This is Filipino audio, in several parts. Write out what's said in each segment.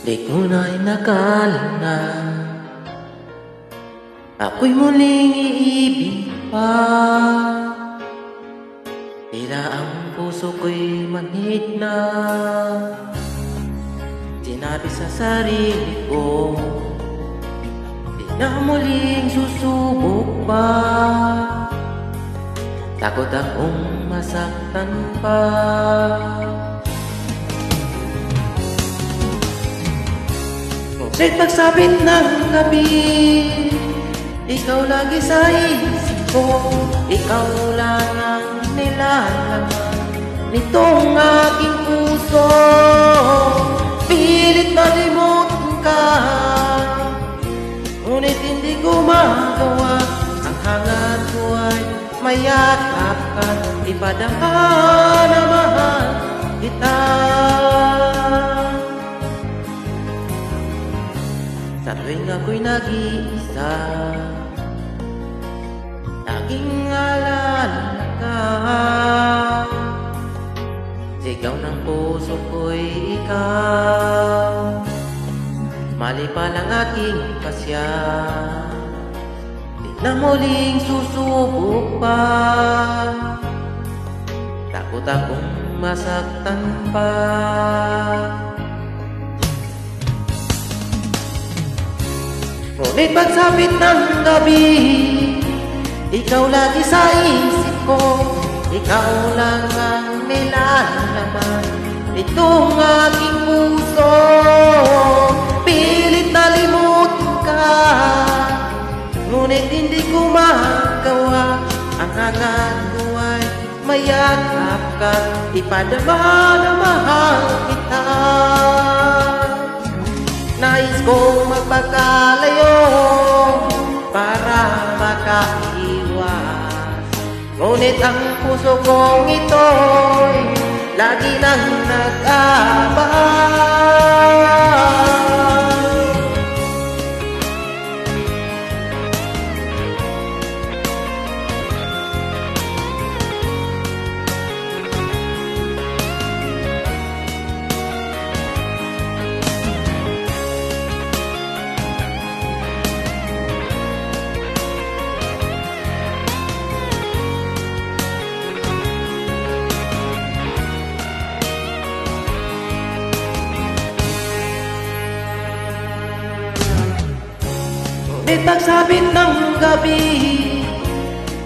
Di ko na inakala na ako'y muling iibig pa. Tila ang puso ko'y manhid na. Sinabi sa sarili ko, di na muling susubok pa. Takot akong masaktan pa. Ngunit pagsapit ng gabi, ikaw lagi sa isip ko. Ikaw lang ang nilalaman nitong aking puso. Pilit na limutin ka, ngunit hindi ko magawa. Ang hangat ko ay mayakap ka, ipadama na mahal kita. Sa tuwing ako'y nag-iisa, laging alala ka. Sigaw ng puso ko'y ikaw, mali pa lang aking pasya. Di na muling susubok pa. Takot akong masaktan pa. Ngunit pagsapit ng gabi, ikaw lagi sa isip ko. Ikaw lang ang nilalaman itong aking puso. Pilit na limutin ka, ngunit hindi ko magawa. Ang hangat ko ay mayakap ka, ipadama na mahal kita. Nais kong magpakalayo para makaiwas, ngunit ang puso kong ito'y lagi nang nag-aabang. Ngunit pagsapit ng gabi,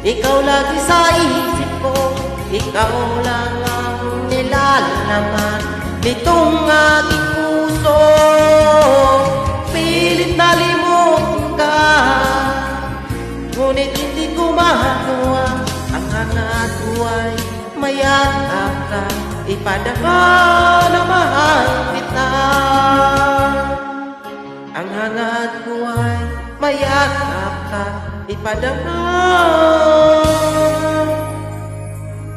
ikaw lagi sa isip ko. Ikaw lang ang nilalaman nitong aking puso. Pilit na limutin ka, ngunit hindi ko magawa. Ang hangat ko ay mayakap ka, ipadama na mahal kita. Ang hangat ko ay mayakap ka, ipadama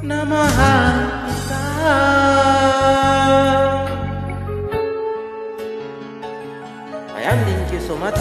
na mahal kita. Ayan, thank you so much.